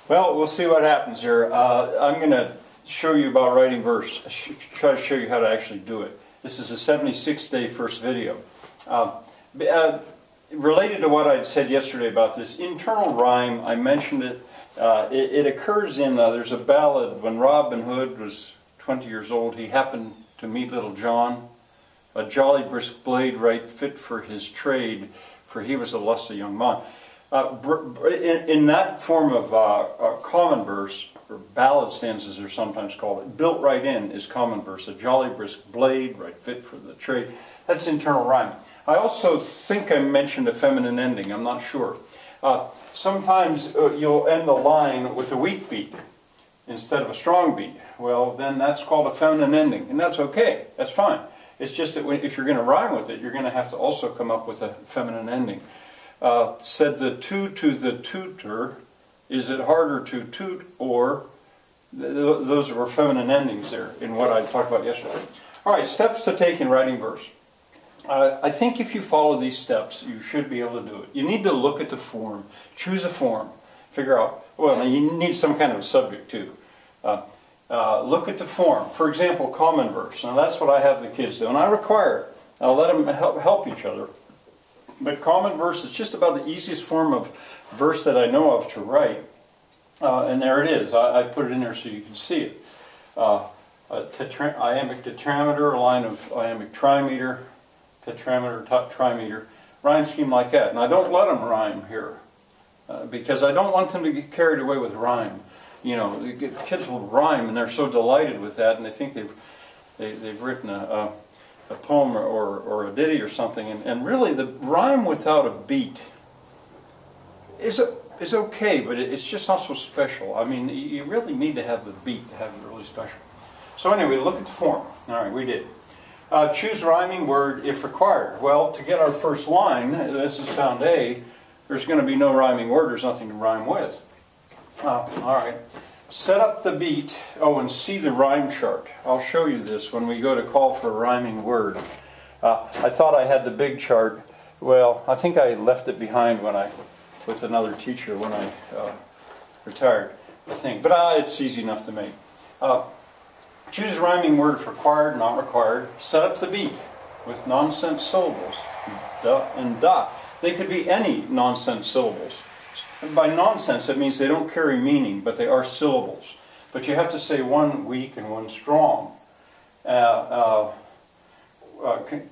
Well, we'll see what happens here. I'm going to show you about writing verse. Try to show you how to actually do it. This is a 76-day first video. Related to what I said yesterday about this internal rhyme, I mentioned it. It occurs in, there's a ballad, when Robin Hood was 20 years old, he happened to meet Little John, a jolly brisk blade right fit for his trade, for he was a lusty young man. In that form of common verse, or ballad stanzas are sometimes called, it built right in is common verse, a jolly brisk blade right fit for the trade. That's internal rhyme. I also think I mentioned a feminine ending, I'm not sure. Sometimes you'll end a line with a weak beat instead of a strong beat. Well, then that's called a feminine ending, and that's okay, that's fine. It's just that if you're going to rhyme with it, you're going to have to also come up with a feminine ending. Said the to the tutor, is it harder to toot or? Those were feminine endings there in what I talked about yesterday. All right, steps to take in writing verse. I think if you follow these steps, you should be able to do it. You need to look at the form, choose a form, figure out, well, you need some kind of a subject too. Look at the form. For example, common verse. Now that's what I have the kids do, and I require it. I'll let them help each other. But common verse is just about the easiest form of verse that I know of to write. And there it is. I put it in there so you can see it. Iambic tetrameter, a line of iambic trimeter, tetrameter, trimeter, rhyme scheme like that. And I don't let them rhyme here because I don't want them to get carried away with rhyme. You know, the kids will rhyme and they're so delighted with that, and they think they've written a poem or a ditty or something, and really the rhyme without a beat is okay, but it's just not so special. I mean, you really need to have the beat to have it really special. So anyway, look at the form. All right, we did. Choose rhyming word if required. Well, to get our first line, this is sound A, there's going to be no rhyming word, there's nothing to rhyme with. All right. Set up the beat. Oh, and see the rhyme chart. I'll show you this when we go to call for a rhyming word. I thought I had the big chart. Well, I think I left it behind with another teacher when I retired, I think. But it's easy enough to make. Choose a rhyming word if required, not required. Set up the beat with nonsense syllables. Da and da. They could be any nonsense syllables. And by nonsense, it means they don't carry meaning, but they are syllables. But you have to say one weak and one strong.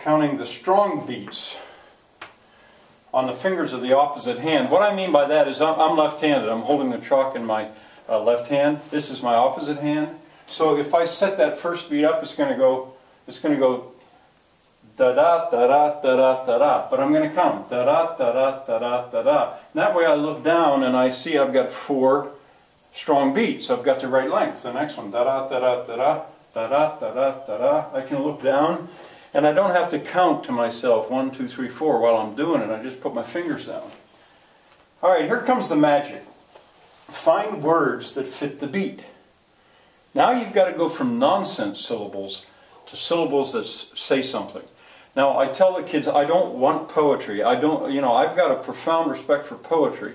Counting the strong beats on the fingers of the opposite hand. What I mean by that is I'm left-handed. I'm holding the chalk in my left hand. This is my opposite hand. So if I set that first beat up, it's going to go da-da, da-da, da-da, da-da. But I'm going to count da-da, da-da, da-da, da-da. And that way I look down and I see I've got 4 strong beats. I've got the right length. The next one, da-da, da-da, da-da, da-da, da-da, da-da. I can look down and I don't have to count to myself 1, 2, 3, 4 while I'm doing it. I just put my fingers down. All right, here comes the magic. Find words that fit the beat. Now you've got to go from nonsense syllables to syllables that say something. Now, I tell the kids, I don't want poetry. I don't, I've got a profound respect for poetry.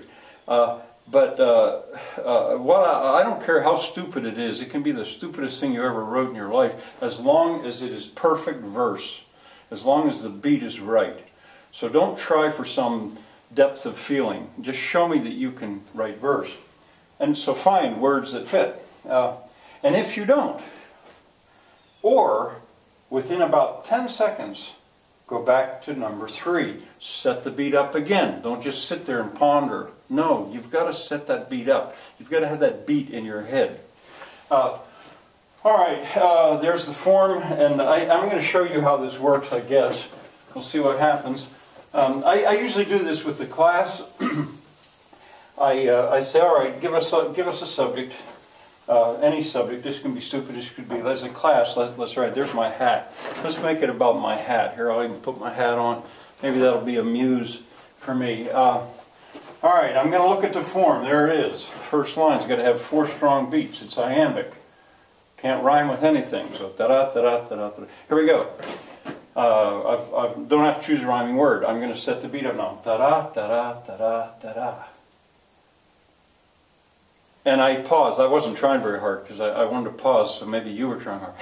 I don't care how stupid it is. It can be the stupidest thing you ever wrote in your life, as long as it is perfect verse, as long as the beat is right. So don't try for some depth of feeling. Just show me that you can write verse. And so find words that fit. And if you don't, or within about 10 seconds, go back to number 3. Set the beat up again. Don't just sit there and ponder. No, you've got to set that beat up. You've got to have that beat in your head. All right, there's the form, and I'm going to show you how this works, I guess. We'll see what happens. I usually do this with the class. I say, all right, give us a subject. Any subject. This can be stupid, this could be, as a class, let's write, there's my hat. Let's make it about my hat. Here, I'll even put my hat on. Maybe that'll be a muse for me. All right, I'm going to look at the form. There it is. First line's got to have 4 strong beats. It's iambic. Can't rhyme with anything. So, da-da, da-da, da-da, da-da. Here we go. I don't have to choose a rhyming word. I'm going to set the beat up now. Da-da, da-da, da-da, da-da. And I paused. I wasn't trying very hard because I wanted to pause, so maybe you were trying hard,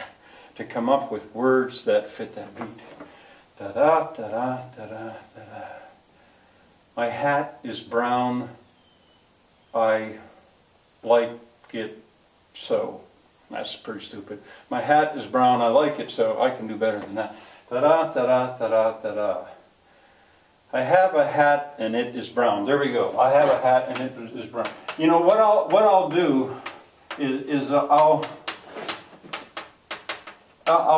to come up with words that fit that beat. Da-da, da-da, da-da, da-da. My hat is brown. I like it so. That's pretty stupid. My hat is brown. I like it so. I can do better than that. Da-da, da-da, da-da, da-da. I have a hat and it is brown. There we go. I have a hat and it is brown. You know what I'll do is I'll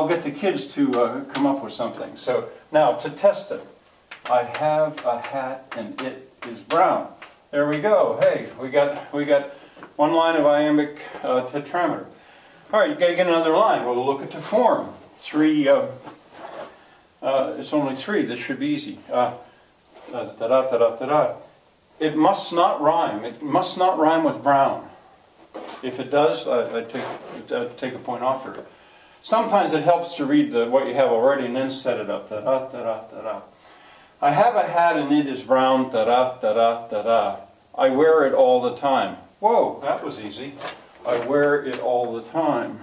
get the kids to come up with something. So now to test it, I have a hat and it is brown. There we go. Hey, we got one line of iambic tetrameter. All right, you got to get another line. We'll look at the form. Three. It's only three. This should be easy. It must not rhyme. It must not rhyme with brown. If it does, I take a point off for it. Sometimes it helps to read what you have already and then set it up. I have a hat and it is brown. I wear it all the time. Whoa, that was easy. I wear it all the time.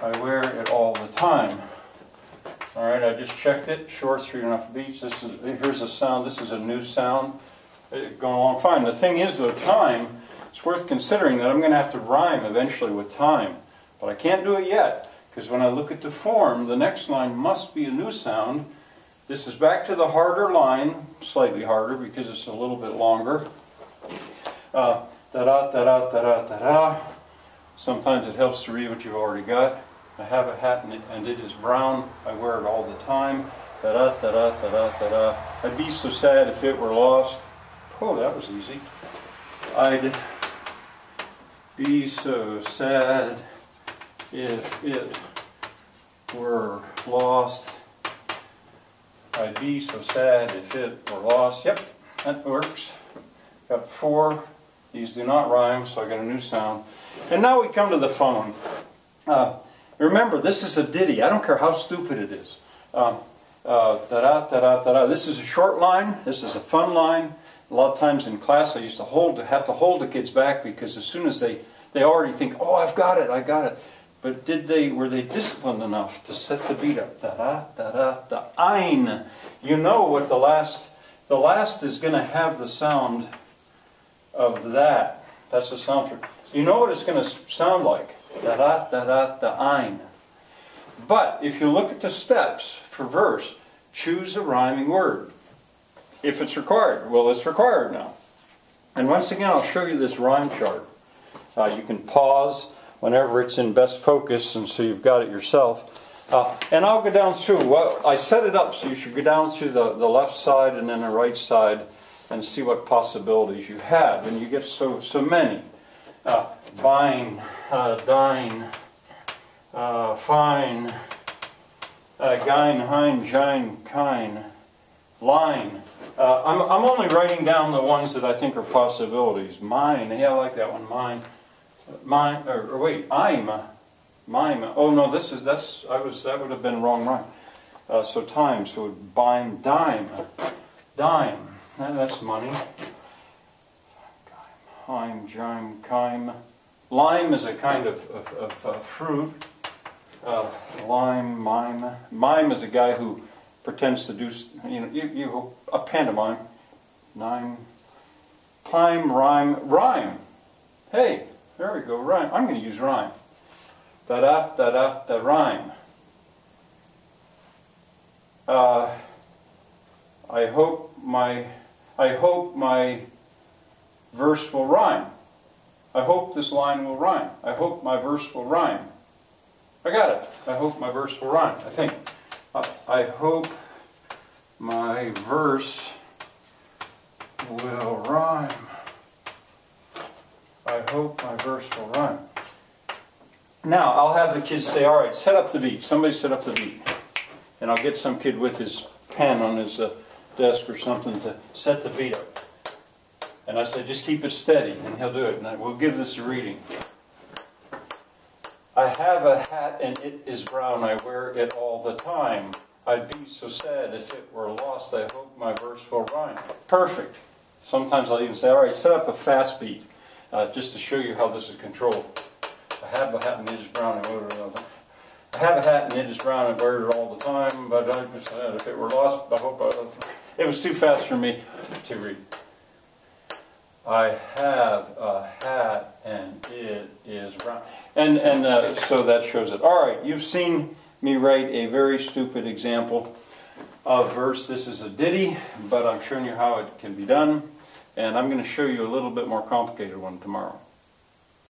I wear it all the time. All right, I just checked it. Short 3.5 beats. Here's a sound. This is a new sound. Going along fine. The thing is, though, time, it's worth considering that I'm going to have to rhyme eventually with time. But I can't do it yet, because when I look at the form, the next line must be a new sound. This is back to the harder line, slightly harder because it's a little bit longer. Da-da-da-da-da-da-da. Sometimes it helps to read what you've already got. I have a hat and it is brown. I wear it all the time. Da-da-da-da-da-da-da. I'd be so sad if it were lost. Oh, that was easy. I'd be so sad if it were lost. I'd be so sad if it were lost. Yep, that works. Got four. These do not rhyme, so I got a new sound. And now we come to the phone. Remember, this is a ditty. I don't care how stupid it is. This is a short line. This is a fun line. A lot of times in class I used to have to hold the kids back because as soon as they already think, oh, I've got it, I got it. But were they disciplined enough to set the beat up? Da-da-da-da-da. Ein. You know what the last is going to have the sound of that. That's the sound for. You know what it's going to sound like. Da-da-da-da-da. Ein. But if you look at the steps for verse, choose a rhyming word. If it's required. Well, it's required now. And once again, I'll show you this rhyme chart. You can pause whenever it's in best focus, and so you've got it yourself. And I'll go down through. Well, I set it up so you should go down through the left side and then the right side and see what possibilities you have. And you get so many. Bine, dine, fine, gein, hein, jine, kine, line. I'm only writing down the ones that I think are possibilities. Mine, yeah, I like that one. Mine, or wait, I'm, mime. Oh no, that would have been wrong rhyme. So time, so bime, dime, that's money. Heim, jime, kime. Lime is a kind of fruit. Lime, mime. Mime is a guy who pretends to do, a pantomime. Nine. Pime, rhyme. Hey, there we go, rhyme. I'm going to use rhyme. Da-da, rhyme. I hope my verse will rhyme. I hope this line will rhyme. I hope my verse will rhyme. I got it. I hope my verse will rhyme, I think. I hope my verse will rhyme. I hope my verse will rhyme. Now, I'll have the kids say, all right, set up the beat. Somebody set up the beat. And I'll get some kid with his pen on his desk or something to set the beat up. And I say, just keep it steady, and he'll do it. And we'll give this a reading. I have a hat and it is brown. I wear it all the time. I'd be so sad if it were lost. lost, I hope my verse will rhyme. Perfect. Sometimes I'll even say, all right, set up a fast beat, just to show you how this is controlled. I have a hat and it is brown and wear it all the time. I have a hat and it is brown and wear it all the time, but if it were lost, I hope it was too fast for me to read. I have a hat and it is brown. And so that shows it. All right, you've seen me write a very stupid example of verse. This is a ditty, but I'm showing you how it can be done. And I'm going to show you a little bit more complicated one tomorrow.